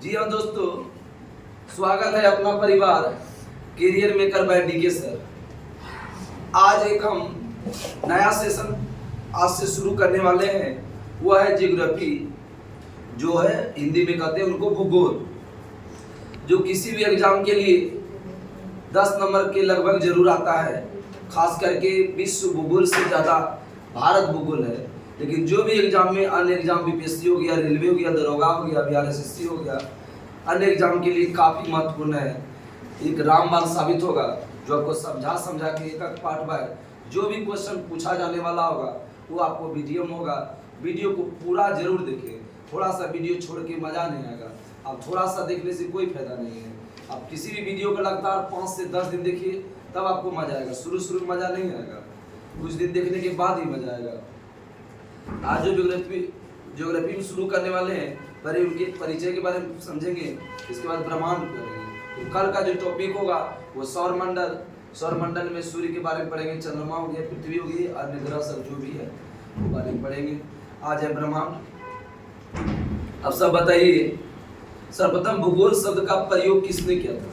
जी हाँ दोस्तों, स्वागत है अपना परिवार career maker by DK sir. आज एक हम नया सेशन आज से शुरू करने वाले हैं। वो है ज्योग्राफी, जो है हिंदी में कहते हैं उनको भूगोल, जो किसी भी एग्जाम के लिए 10 नंबर के लगभग जरूर आता है। खास करके विश्व भूगोल से ज़्यादा भारत भूगोल है। लेकिन जो भी एग्जाम में अन्य एग्जाम बीपीएससी हो गया, रेलवे हो गया, दरोगा हो गया, बीआरएसएससी हो गया, अन्य एग्जाम के लिए काफ़ी महत्वपूर्ण है। एक रामबाण साबित होगा जो आपको समझा के एक पार्ट बाय जो भी क्वेश्चन पूछा जाने वाला होगा वो आपको वीडियो में होगा। वीडियो को पूरा जरूर देखें, थोड़ा सा वीडियो छोड़ के मज़ा नहीं आएगा। अब थोड़ा सा देखने से कोई फायदा नहीं है। आप किसी भी वीडियो को लगातार 5 से 10 दिन देखिए, तब आपको मजा आएगा। शुरू में मजा नहीं आएगा, कुछ दिन देखने के बाद ही मजा आएगा। आज जो ज्योग्राफी में शुरू करने वाले हैं, पहले उनके परिचय के बारे में समझेंगे, इसके बाद ब्रह्मांड करेंगे। तो कल का जो टॉपिक होगा वो सौरमंडल में सूर्य के बारे में पढ़ेंगे, चंद्रमा हो गया, पृथ्वी हो गई, अन्य ग्रह सब जो भी है वो बारे में पढ़ेंगे। आज है ब्रह्मांड। अब सब बताइए, सर्वप्रथम भूगोल शब्द का प्रयोग किसने किया था?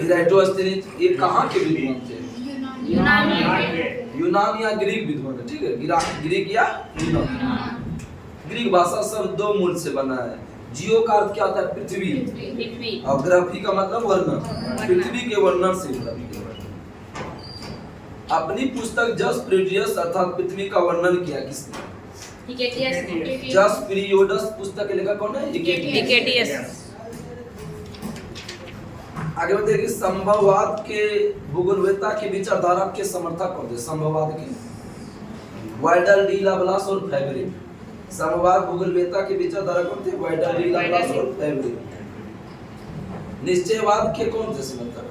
इराटोस्थेनीज। ये कहाँ के विद्वान थे? यूनान या ग्रीक विद्वान है। ठीक है, ग्रीक या यूनान। ग्रीक भाषा शब्द 2 मूल से बना है। जियो का अर्थ क्या होता है? पृथ्वी, और ग्राफी का मतलब वर्णन, पृथ्वी के वर्णन से। अपनी पुस्तक जस्ट पीरियड्स अर्थात पृथ्वी का वर्णन किया किसने? जस्ट पीरियड्स पुस्तक के लेखक कौन है? हिकेटियस। आगे बताइए, संभववाद के भूगोलवेत्ता की विचारधारा के समर्थक कौन थे? संभववाद के वाइडल, डी लाप्लास और फैबरे। संभववाद भूगोलवेत्ता की विचारधारा कौन थे? वाइडल, डी लाप्लास और फैबरे। निश्चयवाद के कौन थे समर्थक?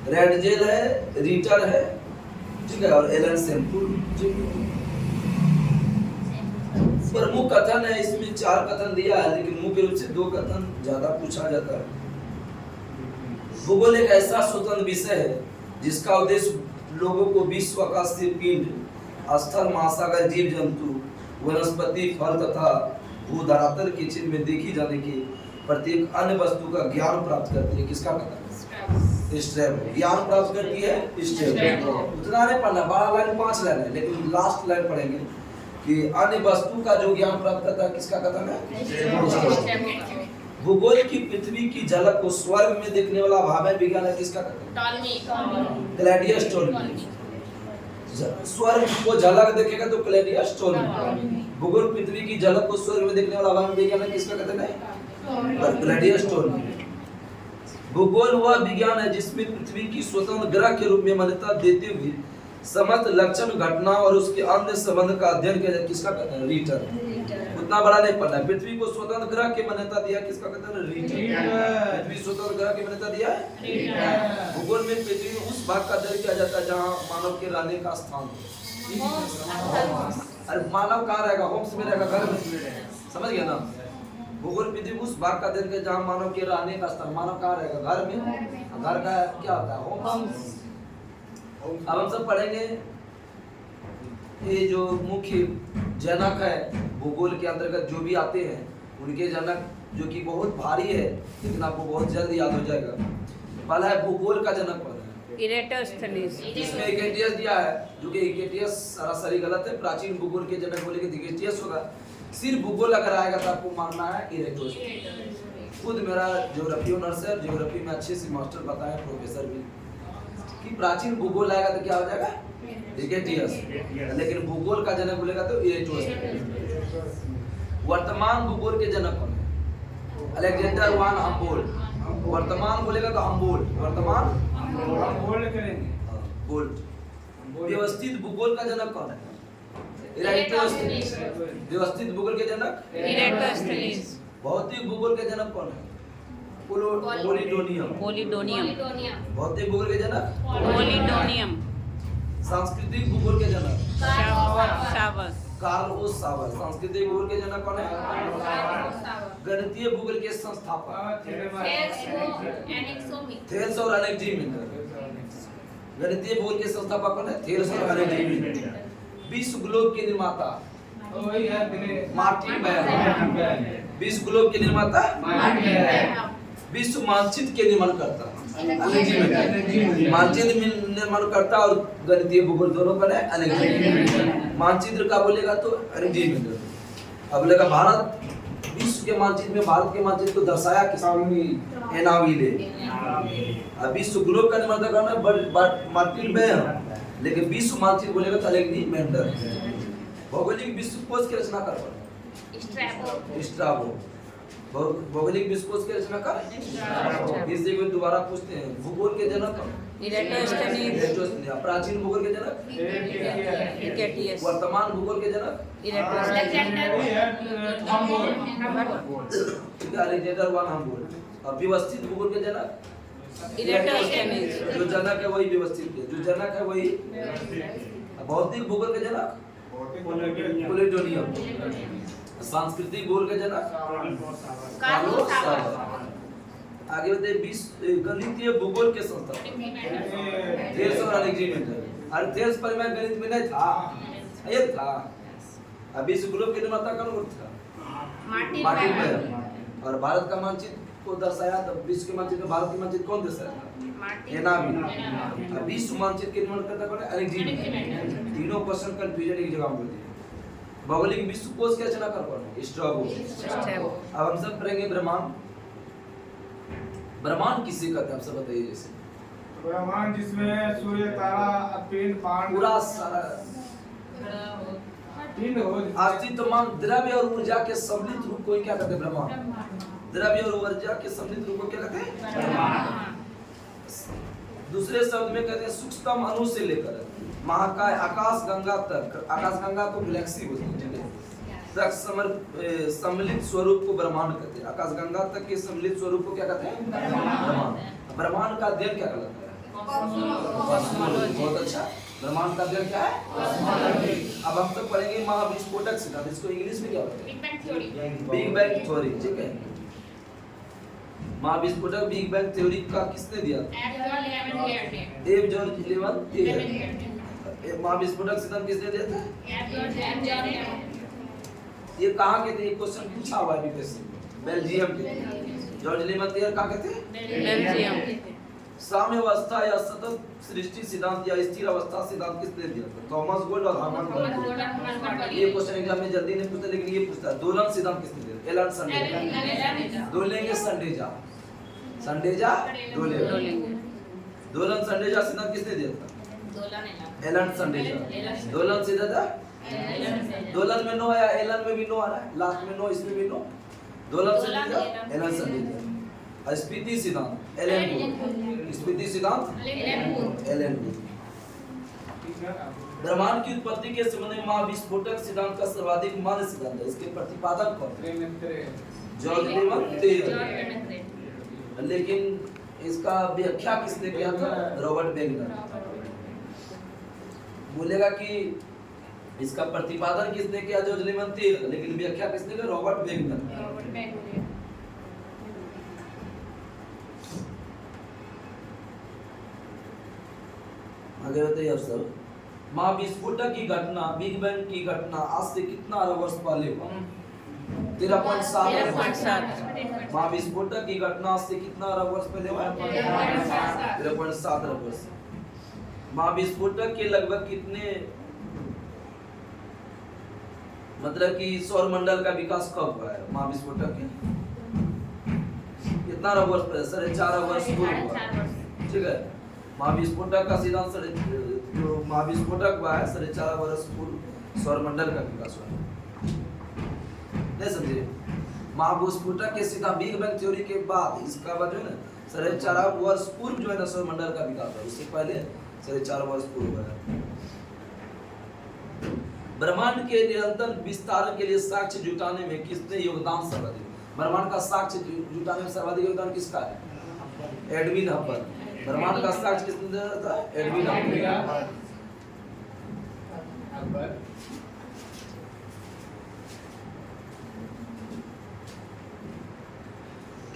रेडजेल है, रीटर है, ठीक है, और एलन सेम्पुल। प्रमुख कथन है, इसमें 4 कथन दिया है, लेकिन मुख्य रूप से 2 कथन ज्यादा पूछा जाता है। भूगोल एक ऐसा स्वतंत्र विषय है जिसका उद्देश्य लोगों को विश्व का पिंड, स्थल, महासागर, जीव जंतु, वनस्पति, फल तथा भूधरातल के चिन्ह में देखी जाने की प्रत्येक अन्य वस्तु का ज्ञान प्राप्त करती है। किसका कथन? ज्ञान प्राप्त करती है स्टेप। उतना नहीं पढ़ना, 12 लाइन 5 लाइन है, लेकिन लास्ट लाइन पढ़ेंगे कि अन्य वस्तु का जो ज्ञान प्राप्त करता है, किसका कथन है? भूगोल की पृथ्वी की झलक को स्वर्ग में देखने वाला भाव विज्ञान है, किसका कथन? क्लैडियस टोल्मी। स्वर्ग को झलक देखेगा तो क्लैडियस टोल्मी। भूगोल पृथ्वी की झलक को स्वर्ग में देखने वाला भाव विज्ञान है, किसका कथन है? क्लैडियस टोल्मी। भूगोल वह विज्ञान है जिसमें पृथ्वी की स्वतंत्र ग्रह के रूप में मान्यता देते हुए समस्त लक्षण, घटना और उसके अन्य संबंध का अध्ययन किया जाए, किसका कहते हैं? रीटर। उतना बड़ा नहीं पढ़ना है। पृथ्वी को स्वतंत्र ग्रह की मान्यता दिया, किसका कहते हैं? रीटर। पृथ्वी स्वतंत्र ग्रह की मान्यता दिया है। भूगोल में पृथ्वी में उस भाग का अध्ययन किया जाता है जहाँ मानव के रहने का स्थान हो। अरे मानव कहाँ रहेगा? होम्स में रहेगा, घर में। समझ गया ना? भूगोल पृथ्वी उस भाग का अध्ययन किया जहाँ मानव के रहने का स्थान। मानव कहाँ रहेगा? घर में। घर का क्या होता है? होम्स। अब हम सब पढ़ेंगे ये जो मुख्य जनक है भूगोल के अंतर्गत जो भी आते हैं उनके जनक, जो कि बहुत भारी है लेकिन आपको बहुत जल्द याद हो जाएगा। पहला है भूगोल का जनक कौन है? इरेटोस्थेनीज। इसमें हिकेटियस दिया है, जो कि हिकेटियस सरासरी गलत है। प्राचीन भूगोल के जनक बोले कि हिकेटियस होगा। सिर्फ भूगोल अगर आएगा तो आपको मानना है इरेटोस्थेनीज। खुद मेरा ज्योग्राफी ऑनर्स है, ज्योग्राफी में अच्छे से मास्टर बताए, प्रोफेसर भी, कि प्राचीन भूगोल आएगा तो क्या हो जाएगा? हिकेटियस। लेकिन भूगोल का जनक बोलेगा तो इरेटोस्थेनीज। वर्तमान भूगोल के जनक कौन है? Alexander one Humboldt. वर्तमान बोलेगा तो हम्बोल्ट। वर्तमान हम्बोल्ट करेंगे, बोल्ट। व्यवस्थित भूगोल का जनक कौन है? इरेटोस्थेनीज। व्यवस्थित भूगोल के जनक इरेटोस्थेनीज। भौतिक भूगोल के जनक कौन है? पोलिडोनियम। भौतिक भूगोल के जनक पोलिडोनियम। सांस्कृतिक भूगोल के जनक कार्ल ओ सावर। सांस्कृतिक भूगोल के जनक कौन है? गणितीय भूगोल के संस्थापक थेल्स और एनेक्सीमेंडर। गणितीय भूगोल के संस्थापक कौन है? थेल्स और एनेक्सीमेंडर। विश्व ग्लोब के निर्माता मार्टिन बैन। विश्व ग्लोब के निर्माता, विश्व मानचित्र के निर्माण करता, मानचित्र निर्माण करता और गणितीय भूगोल दोनों पर है अलेक्जेंडर। मानचित्र का बोलेगा तो अलेक्जेंडर। अब बोलेगा भारत, विश्व के मानचित्र में भारत के मानचित्र को दर्शाया किसने? एनाविले। अब विश्व ग्लोब का निर्माण करना मार्टिन बेयर, लेकिन विश्व मानचित्र बोलेगा तो अलेक्जेंडर। भौगोलिक विश्वकोश की रचना कर स्ट्रैबो। भौगोलिक विश्वकोश की रचना कर इस में दोबारा पूछते हैं। भूगोल के जनक इरेटोस्थेनीज। प्राचीन भूगोल के जनक हिकेटियस। वर्तमान भूगोल के जनक अलेक्जेंडर वन हम्बोल्ट। और व्यवस्थित भूगोल के जनक इरेटोस्थेनीज। जो जनक है वही व्यवस्थित है, जो जनक है वही। भौतिक भूगोल के जनक प्लेटोनियम। सांस्कृतिक भूगोल के जनक कार्लोस सावर। आगे बढ़ते विश्व गणितीय भूगोल के संस्थापक थेल्स और अलेक्जेंडर। अरे थेल्स परिमेय गणित में नहीं था, ये था। अब विश्व ग्लोब के निर्माता कौन था? मार्टिन बेयर। और भारत का मानचित्र को दर्शाया, तो विश्व के मानचित्र में भारत के मानचित्र कौन दर्शाया? एनाविले। अब विश्व मानचित्र के निर्माण करता कौन है? अलेक्जेंडर। तीनों क्वेश्चन कंफ्यूजन एक जगह में होती है। भौगोलिक विश्वकोश की रचना कर कौन है? स्ट्रैबो। अब हम सब पढ़ेंगे ब्रह्मांड। ब्रह्मांड किसे कहते हैं आप सब बताइए। जैसे ब्रह्मांड जिसमें सूर्य, तारा, पिंड, पांड, पूरा सारा पिंड हो, अस्तित्वमान द्रव्य और ऊर्जा के सम्मिलित रूप को क्या कहते हैं? ब्रह्मांड। द्रव्य और ऊर्जा के सम्मिलित रूप को क्या कहते हैं? दूसरे शब्द में कहते हैं सूक्ष्मतम अणु से लेकर महाकाय आकाश गंगा तक। आकाश गंगा को गैलेक्सी बोलते हैं, ठीक है, तक सम्मिलित स्वरूप को ब्रह्मांड कहते हैं। आकाश गंगा तक के सम्मिलित स्वरूप को क्या कहते हैं? ब्रह्मांड। ब्रह्मांड का अध्ययन क्या कहलाता है? बहुत अच्छा। ब्रह्मांड का अध्ययन क्या है? अब हम सब पढ़ेंगे महाविस्फोटक सिद्धांत। इसको इंग्लिश में क्या बोलते हैं? बिग बैंग थ्योरी, ठीक है। महाविस्फोटक बिग बैंग थ्योरी का किसने दिया? एफ जॉर्ज इलेवन थियर। महाविस्फोटक सिद्धांत किसने दिया था? ये कहाँ के थे? क्वेश्चन पूछा हुआ है बीपीएससी। बेल्जियम के। जॉर्ज इलेवन थियर कहाँ के थे? बेल्जियम। साम्य अवस्था या सतत सृष्टि सिद्धांत या स्थिर अवस्था सिद्धांत किसने दिया था? थॉमस गोल्ड और हर्मन गोल्ड। ये क्वेश्चन एग्जाम में जल्दी नहीं पूछता, लेकिन ये पूछता है दोलन सिद्धांत किसने दिया? एलन संडेजा। दोलेंगे संडेजा। संडेजा दोलेंगे। दोलन संडेजा सिद्धांत किसने दिया था? एलन संडेजा। दोलन सिद्धांत दोलन में नो आया, एलन में भी नो आ रहा है, लास्ट में नो, इसमें भी नो। दोलन संडेजा, एलन संडेजा। स्पीति सिद्धांत एलन वुड। स्पीति सिद्धांत एलन वुड। ब्रह्मांड की उत्पत्ति के संबंध में महाविस्फोटक सिद्धांत का सर्वाधिक मान्य सिद्धांत है। इसके प्रतिपादक कौन? जॉर्ज इलेवन थियर। लेकिन इसका व्याख्या किसने किया था? रॉबर्ट वेगनर। बोलेगा कि इसका प्रतिपादन किसने किया? जॉर्ज इलेवन थियर। लेकिन व्याख्या किसने किया? रॉबर्ट वेगनर। आगे बताइए आप सब। महाविस्फोटक की घटना, बिग बैंग की घटना आज से कितना अरब वर्ष पहले हुआ? 13.7। महाविस्फोटक की घटना आज से कितना अरब वर्ष पहले हुआ? 13.7 अरब वर्ष। महाविस्फोटक के लगभग कितने, मतलब कि सौर मंडल का विकास कब हुआ है? महाविस्फोटक के कितना अरब वर्ष पहले? 4.5 अरब वर्ष पूर्व हुआ, ठीक है। महाविस्फोटक का सिद्धांत जो महाविस्फोटक हुआ है 4.5 वर्ष पूर्व सौर मंडल का विकास हुआ। नहीं समझे? महाविस्फोटक के सीधा बिग बैंग थ्योरी के बाद इसका बाद जो है ना 4.5 वर्ष पूर्व जो है ना सौर मंडल का विकास हुआ। इससे पहले 4.5 वर्ष पूर्व हुआ। ब्रह्मांड के निरंतर विस्तार के लिए साक्ष्य जुटाने में किसने योगदान सर्वाधिक? ब्रह्मांड का साक्ष्य जुटाने में सर्वाधिक योगदान किसका है? Edwin Hubble. ब्रह्मांड का साक्ष्य किसने दिया था? Edwin Hubble.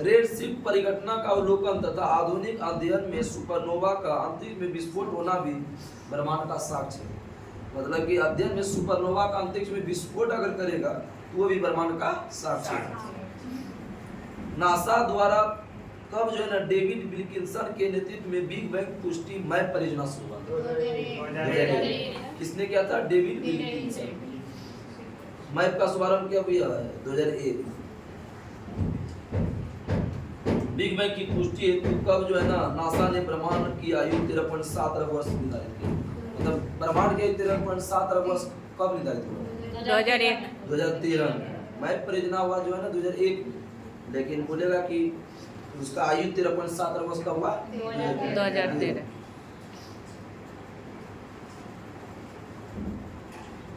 रेडशिफ्ट परिघटना का अवलोकन तथा आधुनिक अध्ययन में सुपरनोवा का अंतरिक्ष में विस्फोट होना भी ब्रह्मांड का साक्ष्य है। मतलब कि अध्ययन में सुपरनोवा का अंतरिक्ष में विस्फोट अगर करेगा तो वो भी ब्रह्मांड का साक्ष्य है। नासा द्वारा कब जो है ना डेविड विल्किंसन के नेतृत्व में बिग बैंग पुष्टि मैप परियोजना शुरू हुआ? 2001। किसने किया था? David Wilkinson. मैप का शुभारंभ किया हुआ है 2001। बिग बैंग की पुष्टि हेतु कब जो है ना नासा ने ब्रह्मांड की आयु 13.7 अरब वर्ष निर्धारित की? मतलब ब्रह्मांड के 13.7 अरब वर्ष कब निर्धारित हुआ? 2013 मैप परियोजना हुआ जो है ना 2001, लेकिन बोलेगा कि उसका आयु 13.7 अरब वर्ष कब हुआ? 2013।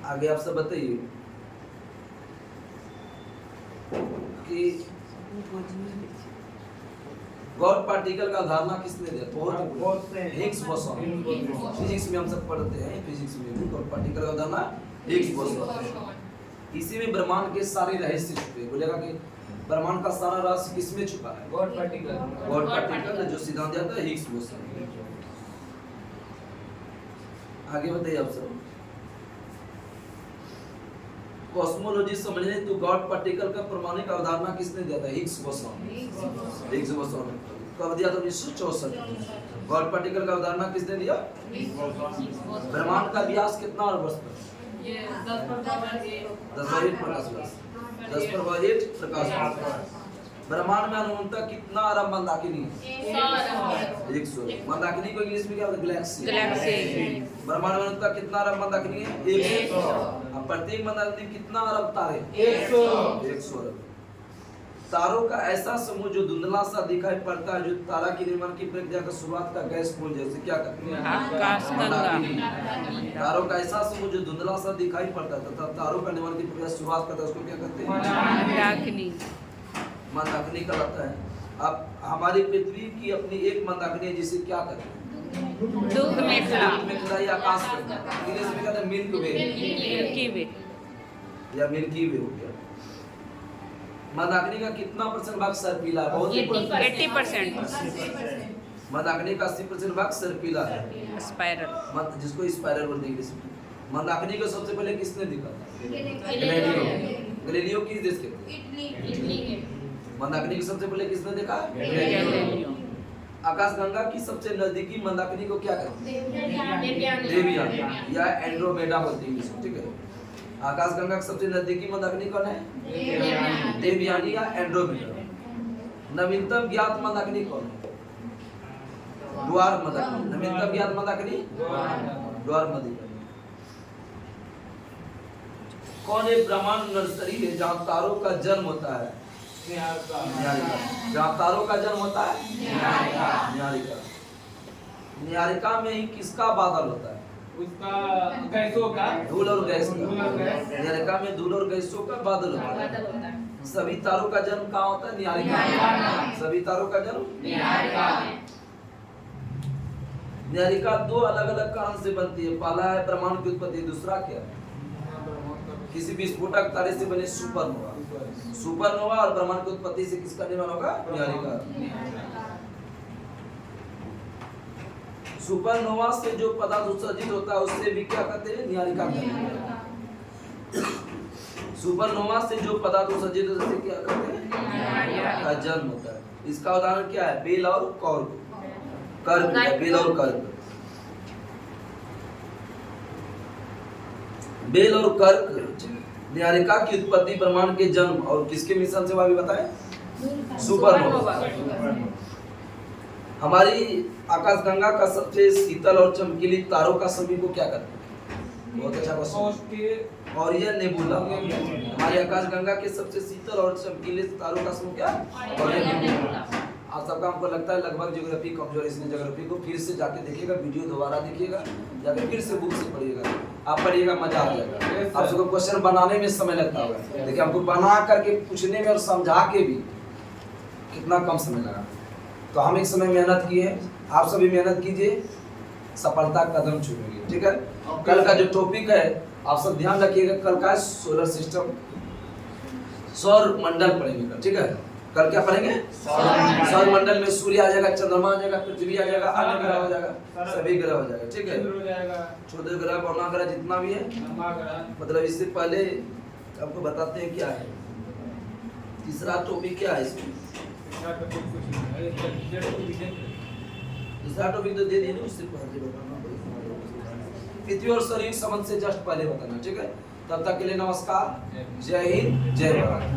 आगे आप सब बताइए कि गॉड पार्टिकल का धारणा किसने दिया? बहुत हिग्स बोसॉन। फिजिक्स में हम सब पढ़ते हैं, फिजिक्स में भी गॉड पार्टिकल का धारणा हिग्स बोसॉन। इसी में ब्रह्मांड के सारे रहस्य छुपे। बोलेगा कि ब्रह्मांड का सारा रहस्य किसमें छुपा है? गॉड पार्टिकल जो सिद्धांत दिया था हिग्स बोसॉन। आगे बताइए आप सब। कॉस्मोलॉजी समझने तो गॉड पार्टिकल का प्रामाणिक अवधारणा किसने दिया था? Higgs boson. हिग्स बोसॉन कब दिया था? 1964। गॉड पार्टिकल का अवधारणा किसने दिया? ब्रह्मांड का व्यास कितना अरब वर्ष पर? 10 प्रकाश वर्ष। 10 प्रकाश वर्ष। ब्रह्मांड में अनुमानतः कितना अरब मंदाकिनी है? 100। मंदाकिनी को इंग्लिश में क्या बोलते हैं? गैलेक्सी। ब्रह्मांड में अनुमानतः कितना अरब मंदाकिनी है? 100। अब प्रत्येक मंदाकिनी कितना अरब तारे? 100 अरब। तारों का ऐसा समूह जो धुंधला सा दिखाई पड़ता है, जो तारा की निर्माण की प्रक्रिया का शुरुआत का गैस पुंज जैसे क्या कहते हैं? आकाशगंगा। तारों का ऐसा समूह जो धुंधला सा दिखाई पड़ता है तथा तारों का निर्माण की प्रक्रिया शुरुआत करता है, उसको क्या कहते हैं? मंदाकिनी कहलाता है। अब हमारी पृथ्वी की अपनी एक मंदाकिनी है जिसे क्या कहते हैं? धूप में खुदाई आकाश गंगा। इंग्लिश में कहते हैं मिल्की वे या मिल्की वे हो गया। मंदाकिनी का कितना % भाग सर्पिला है? बहुत 80%। मंदाकिनी का 80% भाग सर्पिला है, स्पाइरल, जिसको स्पाइरल बोलते हैं इंग्लिश में। मंदाकिनी को सबसे पहले किसने देखा था? गैलीलियो किस देश के थे? इटली के। मंदाकिनी को सबसे पहले किसने देखा? आकाशगंगा की सबसे नजदीकी मंदाकिनी को क्या कहते हैं? देवयानी या एंड्रोमेडा बोलते हैं, ठीक है। आकाशगंगा की सबसे नजदीकी मंदाकिनी कौन है? देवयानी या एंड्रोमेडा। नवीनतम ज्ञात मंदाकिनी कौन है? ड्वार्फ मंदाकिनी। नवीनतम ज्ञात मंदाकिनी ड्वार्फ मंदाकिनी। कौन एक ब्रह्मांड नर्सरी है जहाँ तारों का जन्म होता है? जहाँ तारों का जन्म होता है? न्यारिका। न्यारिका में ही किसका बादल होता है? उसका गैसों का, धूल और गैस का। न्यारिका में धूल और गैसों का बादल होता है। सभी तारों का जन्म कहाँ होता है? न्यारिका। सभी तारों का जन्म न्यारिका। न्यारिका 2 अलग-अलग कारण से बनती है। पहला है ब्रह्मांड की उत्पत्ति, दूसरा क्या है? किसी विस्फोटक तारे से बने सुपरनोवा। सुपरनोवा और ब्रह्मांड की उत्पत्ति से किसका निर्माण होगा? न्यारिका। सुपरनोवा से जो पदार्थ उत्सर्जित होता है उससे भी क्या कहते हैं? न्यारिका कहते हैं। सुपरनोवा से जो पदार्थ उत्सर्जित होता है क्या कहते हैं? न्यारिका जन्म होता है। इसका उदाहरण क्या है? बेल और कर्क। बेल और कर्क। बेल और कर्क न्यारिका की उत्पत्ति, ब्रह्मांड के जन्म और किसके मिश्रण से हुआ भी बताएं? सुपरनोवा। हमारी आकाशगंगा का सबसे शीतल और चमकीली तारों का समूह को क्या कहते हैं? बहुत अच्छा क्वेश्चन। और यह नेबुला। हमारी आकाशगंगा के सबसे शीतल और चमकीले तारों का समूह क्या? और यह नेबुला। आप सबका हमको लगता है लगभग ज्योग्राफी कमजोर है, इसलिए ज्योग्राफी को फिर से जाके देखिएगा, वीडियो दोबारा देखिएगा, जाके फिर से बुक से पढ़िएगा। आप पढ़िएगा, मजा आ जाएगा। आप सबको क्वेश्चन बनाने में समय लगता होगा, देखिए हमको बना करके पूछने में और समझा के भी कितना कम समय लगा। तो हम एक समय मेहनत किए, आप सभी मेहनत कीजिए, सफलता कदम छूएंगे, ठीक है। कल का जो टॉपिक है आप सब ध्यान रखिएगा, कल का सोलर सिस्टम, सौर मंडल पढ़ेंगे, ठीक है। कल क्या पढ़ेंगे? सौर मंडल में सूर्य आ जाएगा, चंद्रमा आ जाएगा, पृथ्वी आ जाएगा, अन्य ग्रह हो जाएगा, सभी ग्रह हो जाएगा, ठीक है। छोटे ग्रह बड़ा ग्रह जितना भी है, मतलब इससे पहले आपको बताते हैं क्या है। तीसरा टॉपिक क्या है इसमें? दूसरा टॉपिक तो दे दिए ना, उससे पहले बताना पड़ेगा। पृथ्वी और शरीर संबंध से जस्ट पहले बताना, ठीक है। तब तक के लिए नमस्कार, जय हिंद, जय भारत।